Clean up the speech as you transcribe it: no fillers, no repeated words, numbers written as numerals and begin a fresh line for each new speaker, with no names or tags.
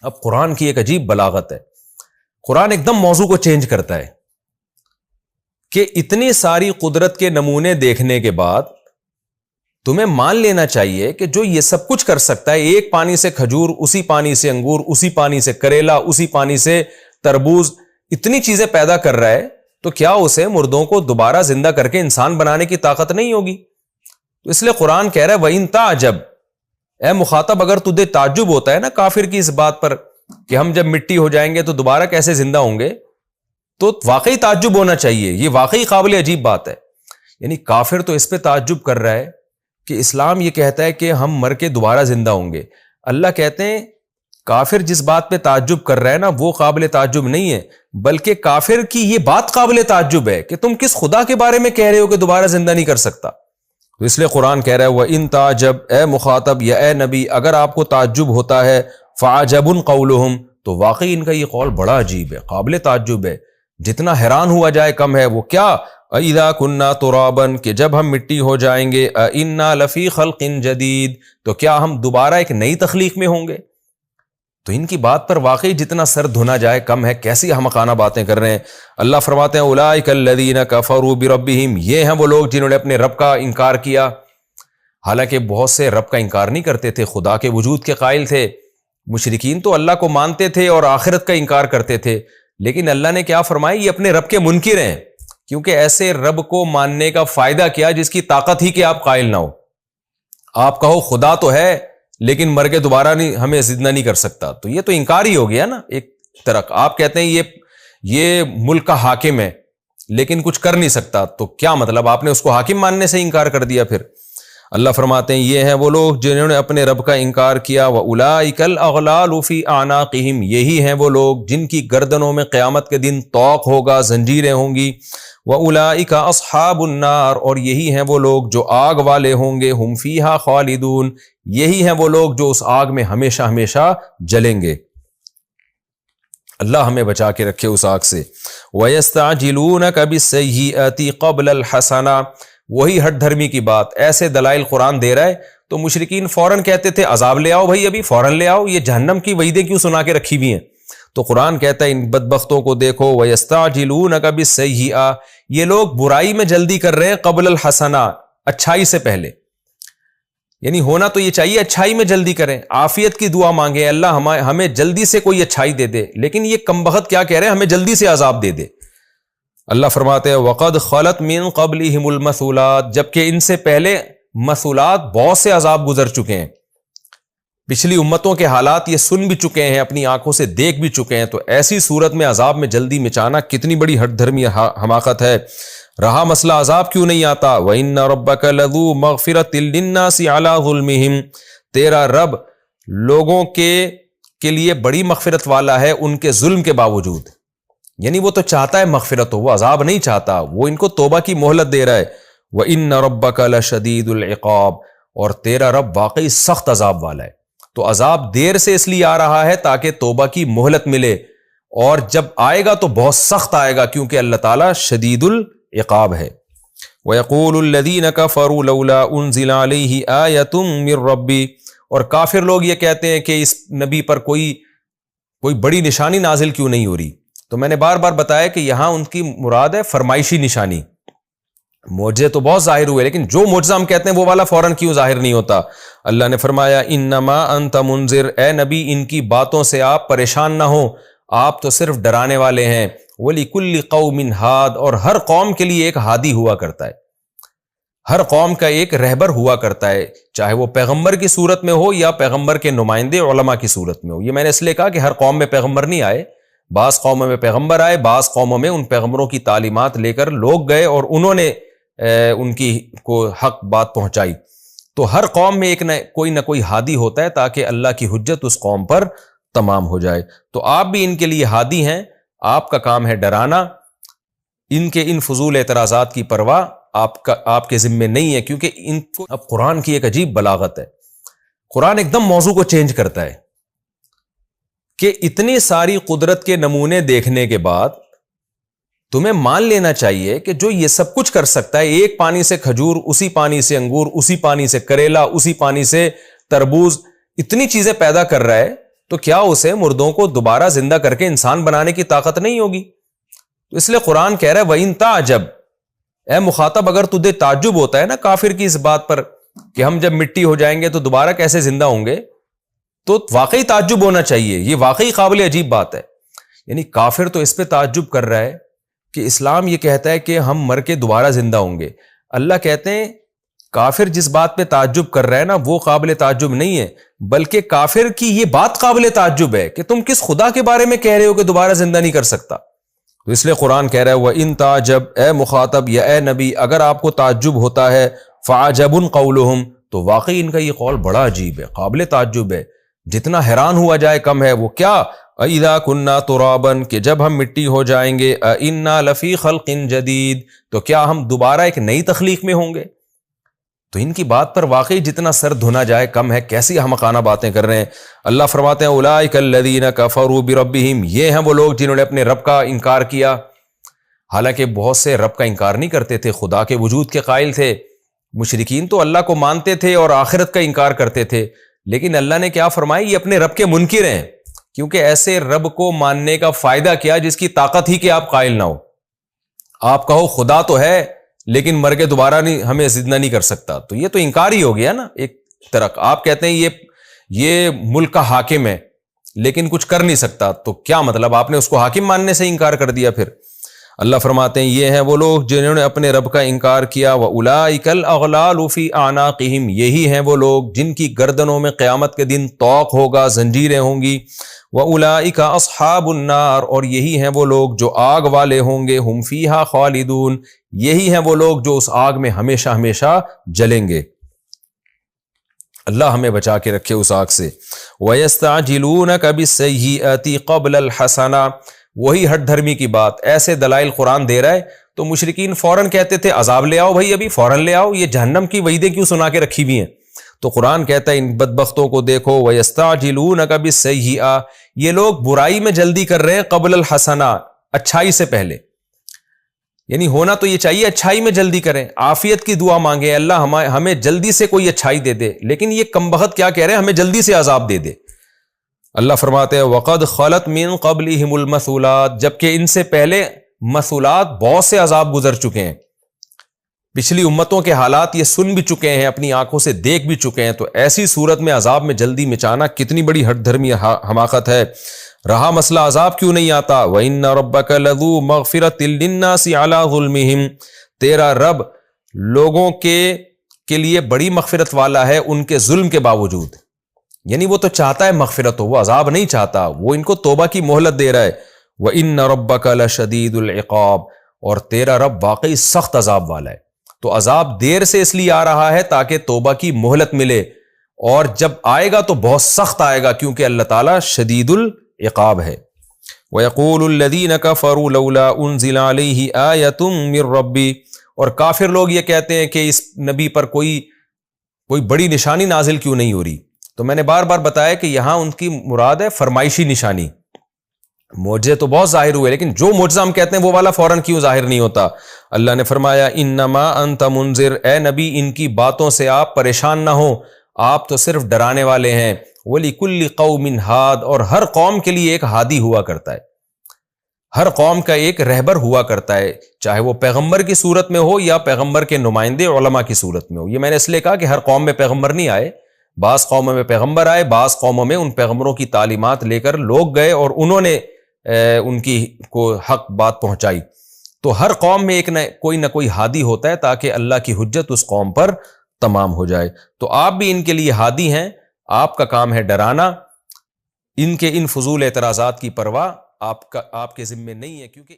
اب قرآن کی ایک عجیب بلاغت ہے، قرآن ایک دم موضوع کو چینج کرتا ہے کہ اتنی ساری قدرت کے نمونے دیکھنے کے بعد تمہیں مان لینا چاہیے کہ جو یہ سب کچھ کر سکتا ہے، ایک پانی سے کھجور، اسی پانی سے انگور، اسی پانی سے کریلا، اسی پانی سے تربوز، اتنی چیزیں پیدا کر رہا ہے، تو کیا اسے مردوں کو دوبارہ زندہ کر کے انسان بنانے کی طاقت نہیں ہوگی؟ تو اس لیے قرآن کہہ رہا ہے وَإِن تَعْجَبْ، اے مخاطب اگر تجھے تعجب ہوتا ہے نا کافر کی اس بات پر کہ ہم جب مٹی ہو جائیں گے تو دوبارہ کیسے زندہ ہوں گے، تو واقعی تعجب ہونا چاہیے، یہ واقعی قابل عجیب بات ہے۔ یعنی کافر تو اس پہ تعجب کر رہا ہے کہ اسلام یہ کہتا ہے کہ ہم مر کے دوبارہ زندہ ہوں گے، اللہ کہتے ہیں کافر جس بات پہ تعجب کر رہا ہے نا وہ قابل تعجب نہیں ہے، بلکہ کافر کی یہ بات قابل تعجب ہے کہ تم کس خدا کے بارے میں کہہ رہے ہو کہ دوبارہ زندہ نہیں کر سکتا۔ تو اس لیے قرآن کہہ رہا ہے وَإِن تَعْجَبْ، اے مخاطب یا اے نبی اگر آپ کو تعجب ہوتا ہے، فَعَجَبٌ قَوْلُهُمْ، تو واقعی ان کا یہ قول بڑا عجیب ہے، قابل تعجب ہے، جتنا حیران ہوا جائے کم ہے۔ وہ کیا؟ اِذَا كُنَّا تُرَابًا، کہ جب ہم مٹی ہو جائیں گے، اِنَّا لَفِي خَلْقٍ جَدِيدٍ، تو کیا ہم دوبارہ ایک نئی تخلیق میں ہوں گے؟ تو ان کی بات پر واقعی جتنا سر دھنا جائے کم ہے، کیسی احمقانہ باتیں کر رہے ہیں۔ اللہ فرماتے ہیں اولئک الذین کفروا بربہم، یہ ہیں وہ لوگ جنہوں نے اپنے رب کا انکار کیا۔ حالانکہ بہت سے رب کا انکار نہیں کرتے تھے، خدا کے وجود کے قائل تھے، مشرکین تو اللہ کو مانتے تھے اور آخرت کا انکار کرتے تھے، لیکن اللہ نے کیا فرمایا، یہ اپنے رب کے منکر ہیں، کیونکہ ایسے رب کو ماننے کا فائدہ کیا جس کی طاقت ہی کہ آپ قائل نہ ہو۔ آپ کہو خدا تو ہے لیکن مر کے دوبارہ نہیں ہمیں زندہ نہیں کر سکتا، تو یہ تو انکار ہی ہو گیا نا۔ ایک طرح آپ کہتے ہیں یہ ملک کا حاکم ہے لیکن کچھ کر نہیں سکتا، تو کیا مطلب آپ نے اس کو حاکم ماننے سے انکار کر دیا؟ پھر اللہ فرماتے ہیں یہ ہیں وہ لوگ جنہوں نے اپنے رب کا انکار کیا، وَأُولَئِكَ الْأَغْلَالُ فِي أَعْنَاقِهِمْ، یہی ہیں وہ لوگ جن کی گردنوں میں قیامت کے دن طوق ہوگا، زنجیریں ہوں گی، وَأُولَئِكَ أَصْحَابُ النَّارِ، اور یہی ہیں وہ لوگ جو آگ والے ہوں گے، هُمْ فِيهَا خَالِدُونَ، یہی ہیں وہ لوگ جو اس آگ میں ہمیشہ ہمیشہ جلیں گے۔ اللہ ہمیں بچا کے رکھے اس آگ سے۔ وَيَسْتَعْجِلُونَكَ بِالسَّيِّئَةِ قَبْلَ الْحَسَنَةِ، وہی ہٹ دھرمی کی بات، ایسے دلائل قرآن دے رہا ہے تو مشرکین فوراً کہتے تھے عذاب لے آؤ بھائی، ابھی فوراً لے آؤ، یہ جہنم کی وعیدیں کیوں سنا کے رکھی ہوئی ہیں؟ تو قرآن کہتا ہے ان بدبختوں کو دیکھو، وَيَسْتَعْجِلُونَكَ بِالسَّيِّئَةِ، یہ لوگ برائی میں جلدی کر رہے ہیں، قبل الحسنہ، اچھائی سے پہلے، یعنی ہونا تو یہ چاہیے اچھائی میں جلدی کریں، عافیت کی دعا مانگیں اللہ ہمیں جلدی سے کوئی اچھائی دے دے، لیکن یہ کمبخت کیا کہہ رہے ہیں، ہمیں جلدی سے عذاب دے دے۔ اللہ فرماتے ہیں وَقَدْ خَلَتْ مِن قَبْلِهِمُ الْمَثُولَاتُ، جبکہ ان سے پہلے مثولات بہت سے عذاب گزر چکے ہیں، پچھلی امتوں کے حالات یہ سن بھی چکے ہیں، اپنی آنکھوں سے دیکھ بھی چکے ہیں، تو ایسی صورت میں عذاب میں جلدی مچانا کتنی بڑی ہٹ دھرمی حماقت ہے۔ رہا مسئلہ عذاب کیوں نہیں آتا، وَإِنَّ رَبَّكَ لَذُو مَغْفِرَةٍ لِلنَّاسِ عَلَىٰ ظُلْمِهِمْ، تیرا رب لوگوں کے لیے بڑی مغفرت والا ہے ان کے ظلم کے باوجود، یعنی وہ تو چاہتا ہے مغفرت ہو، وہ عذاب نہیں چاہتا، وہ ان کو توبہ کی مہلت دے رہا ہے۔ وَإِنَّ رَبَّكَ لَشَدِيدُ الْعِقَابِ، اور تیرا رب واقعی سخت عذاب والا ہے۔ تو عذاب دیر سے اس لیے آ رہا ہے تاکہ توبہ کی مہلت ملے، اور جب آئے گا تو بہت سخت آئے گا، کیونکہ اللہ تعالیٰ شدید العقاب ہے۔ وَيَقُولُ الَّذِينَ كَفَرُوا لَوْلَا أُنزِلَ عَلَيْهِ آيَةٌ مِّن رَّبِّهِ، اور کافر لوگ یہ کہتے ہیں کہ اس نبی پر کوئی بڑی نشانی نازل کیوں نہیں ہو رہی۔ تو میں نے بار بار بتایا کہ یہاں ان کی مراد ہے فرمائشی نشانی، معجزے تو بہت ظاہر ہوئے لیکن جو معجزہ ہم کہتے ہیں وہ والا فوراً کیوں ظاہر نہیں ہوتا۔ اللہ نے فرمایا انما انت منذر، اے نبی ان کی باتوں سے آپ پریشان نہ ہو، آپ تو صرف ڈرانے والے ہیں۔ وَلِكُلِّ قَوْمٍ ہاد، اور ہر قوم کے لیے ایک ہادی ہوا کرتا ہے، ہر قوم کا ایک رہبر ہوا کرتا ہے، چاہے وہ پیغمبر کی صورت میں ہو یا پیغمبر کے نمائندے علماء کی صورت میں ہو۔ یہ میں نے اس لیے کہا کہ ہر قوم میں پیغمبر نہیں آئے، بعض قوموں میں پیغمبر آئے، بعض قوموں میں ان پیغمبروں کی تعلیمات لے کر لوگ گئے اور انہوں نے ان کی کو حق بات پہنچائی۔ تو ہر قوم میں ایک کوئی نہ کوئی ہادی ہوتا ہے تاکہ اللہ کی حجت اس قوم پر تمام ہو جائے۔ تو آپ بھی ان کے لیے ہادی ہیں، آپ کا کام ہے ڈرانا، ان کے ان فضول اعتراضات کی پرواہ آپ کے ذمے نہیں ہے، کیونکہ ان کو اب قرآن کی ایک عجیب بلاغت ہے، قرآن ایک دم موضوع کو چینج کرتا ہے کہ اتنی ساری قدرت کے نمونے دیکھنے کے بعد تمہیں مان لینا چاہیے کہ جو یہ سب کچھ کر سکتا ہے، ایک پانی سے کھجور، اسی پانی سے انگور، اسی پانی سے کریلا، اسی پانی سے تربوز، اتنی چیزیں پیدا کر رہا ہے، تو کیا اسے مردوں کو دوبارہ زندہ کر کے انسان بنانے کی طاقت نہیں ہوگی؟ تو اس لیے قرآن کہہ رہا ہے وَإِن تَعْجَبْ، اے مخاطب اگر تجھے تعجب ہوتا ہے نا کافر کی اس بات پر کہ ہم جب مٹی ہو جائیں گے تو دوبارہ کیسے زندہ ہوں گے، تو واقعی تعجب ہونا چاہیے، یہ واقعی قابل عجیب بات ہے۔ یعنی کافر تو اس پہ تعجب کر رہا ہے کہ اسلام یہ کہتا ہے کہ ہم مر کے دوبارہ زندہ ہوں گے، اللہ کہتے ہیں کافر جس بات پہ تعجب کر رہا ہے نا وہ قابل تعجب نہیں ہے، بلکہ کافر کی یہ بات قابل تعجب ہے کہ تم کس خدا کے بارے میں کہہ رہے ہو کہ دوبارہ زندہ نہیں کر سکتا۔ تو اس لیے قرآن کہہ رہا ہے وَإِن تَعْجَبْ، اے مخاطب یا اے نبی اگر آپ کو تعجب ہوتا ہے فَعَجَبٌ قَوْلُهُمْ، تو واقعی ان کا یہ قول بڑا عجیب ہے، قابل تعجب ہے، جتنا حیران ہوا جائے کم ہے۔ وہ کیا؟ اِذَا كُنَّا تُرَابًا، کہ جب ہم مٹی ہو جائیں گے، اِنَّا لَفِي خَلْقٍ جَدِيدٍ، تو کیا ہم دوبارہ ایک نئی تخلیق میں ہوں گے؟ تو ان کی بات پر واقعی جتنا سر دھنا جائے کم ہے، کیسی احمقانہ باتیں کر رہے ہیں۔ اللہ فرماتے ہیں اولئک الذین کفروا بربہم، یہ ہیں وہ لوگ جنہوں نے اپنے رب کا انکار کیا، حالانکہ بہت سے رب کا انکار نہیں کرتے تھے، خدا کے وجود کے قائل تھے۔ مشرکین تو اللہ کو مانتے تھے اور آخرت کا انکار کرتے تھے، لیکن اللہ نے کیا فرمایا، یہ اپنے رب کے منکر ہیں، کیونکہ ایسے رب کو ماننے کا فائدہ کیا جس کی طاقت ہی کہ آپ قائل نہ ہو۔ آپ کہو خدا تو ہے لیکن مر کے دوبارہ نہیں ہمیں زندہ نہیں کر سکتا، تو یہ تو انکار ہی ہو گیا نا ایک طرح۔ آپ کہتے ہیں یہ ملک کا حاکم ہے لیکن کچھ کر نہیں سکتا، تو کیا مطلب آپ نے اس کو حاکم ماننے سے انکار کر دیا؟ پھر اللہ فرماتے ہیں یہ ہیں وہ لوگ جنہوں نے اپنے رب کا انکار کیا، وَأُولَئِكَ الْأَغْلَالُ فِي أَعْنَاقِهِمْ، یہی ہیں وہ لوگ جن کی گردنوں میں قیامت کے دن طوق ہوگا، زنجیریں ہوں گی۔ وَأُولَئِكَ أَصْحَابُ النَّارِ، اور یہی ہیں وہ لوگ جو آگ والے ہوں گے، ہم فیہا خالدون، یہی ہیں وہ لوگ جو اس آگ میں ہمیشہ ہمیشہ جلیں گے۔ اللہ ہمیں بچا کے رکھے اس آگ سے۔ وَيَسْتَعْجِلُونَكَ بِالسَّيِّئَةِ قَبْلَ الْحَسَنَةِ، وہی ہٹ دھرمی کی بات، ایسے دلائل قرآن دے رہا ہے تو مشرکین فوراً کہتے تھے عذاب لے آؤ بھائی، ابھی فوراً لے آؤ، یہ جہنم کی وعیدیں کیوں سنا کے رکھی ہوئی ہیں؟ تو قرآن کہتا ہے ان بدبختوں کو دیکھو، وَيَسْتَعْجِلُونَكَ بِالسَّيِّئَةِ، یہ لوگ برائی میں جلدی کر رہے ہیں، قبل الحسنہ، اچھائی سے پہلے، یعنی ہونا تو یہ چاہیے اچھائی میں جلدی کریں، عافیت کی دعا مانگیں اللہ ہمیں جلدی سے کوئی اچھائی دے دے، لیکن یہ کمبخت کیا کہہ رہے ہیں، ہمیں جلدی سے عذاب دے دے۔ اللہ فرماتے ہیں وَقَدْ خَلَتْ مِن قَبْلِهِمُ الْمَثُولَاتُ، جبکہ ان سے پہلے مثولات بہت سے عذاب گزر چکے ہیں، پچھلی امتوں کے حالات یہ سن بھی چکے ہیں، اپنی آنکھوں سے دیکھ بھی چکے ہیں، تو ایسی صورت میں عذاب میں جلدی مچانا کتنی بڑی ہٹ دھرمی حماقت ہے۔ رہا مسئلہ عذاب کیوں نہیں آتا، وَإِنَّ رَبَّكَ لَذُو مَغْفِرَةٍ لِلنَّاسِ عَلَىٰ ظُلْمِهِمْ، تیرا رب لوگوں کے لیے بڑی مغفرت والا ہے ان کے ظلم کے باوجود، یعنی وہ تو چاہتا ہے مغفرت ہو، وہ عذاب نہیں چاہتا، وہ ان کو توبہ کی مہلت دے رہا ہے۔ وَإِنَّ رَبَّكَ لَشَدِيدُ الْعِقَابِ، اور تیرا رب واقعی سخت عذاب والا ہے۔ تو عذاب دیر سے اس لیے آ رہا ہے تاکہ توبہ کی مہلت ملے، اور جب آئے گا تو بہت سخت آئے گا، کیونکہ اللہ تعالیٰ شدید العقاب ہے۔ وَيَقُولُ الَّذِينَ كَفَرُوا لَوْلَا أُنزِلَ عَلَيْهِ آيَةٌ مِّن رَّبِّهِ، اور کافر لوگ یہ کہتے ہیں کہ اس نبی پر کوئی بڑی نشانی نازل کیوں نہیں ہو رہی؟ تو میں نے بار بار بتایا کہ یہاں ان کی مراد ہے فرمائشی نشانی، معجزے تو بہت ظاہر ہوئے لیکن جو معجزہ ہم کہتے ہیں وہ والا فوراً کیوں ظاہر نہیں ہوتا؟ اللہ نے فرمایا انما انت منذر، اے نبی ان کی باتوں سے آپ پریشان نہ ہوں، آپ تو صرف ڈرانے والے ہیں۔ وَلِكُلِّ قَوْمٍ ہاد، اور ہر قوم کے لیے ایک ہادی ہوا کرتا ہے، ہر قوم کا ایک رہبر ہوا کرتا ہے، چاہے وہ پیغمبر کی صورت میں ہو یا پیغمبر کے نمائندے علماء کی صورت میں ہو۔ یہ میں نے اس لیے کہا کہ ہر قوم میں پیغمبر نہیں آئے، بعض قوموں میں پیغمبر آئے، بعض قوموں میں ان پیغمبروں کی تعلیمات لے کر لوگ گئے اور انہوں نے ان کی کو حق بات پہنچائی۔ تو ہر قوم میں ایک نہ کوئی ہادی ہوتا ہے تاکہ اللہ کی حجت اس قوم پر تمام ہو جائے۔ تو آپ بھی ان کے لیے ہادی ہیں، آپ کا کام ہے ڈرانا، ان کے ان فضول اعتراضات کی پرواہ آپ کے ذمے نہیں ہے، کیونکہ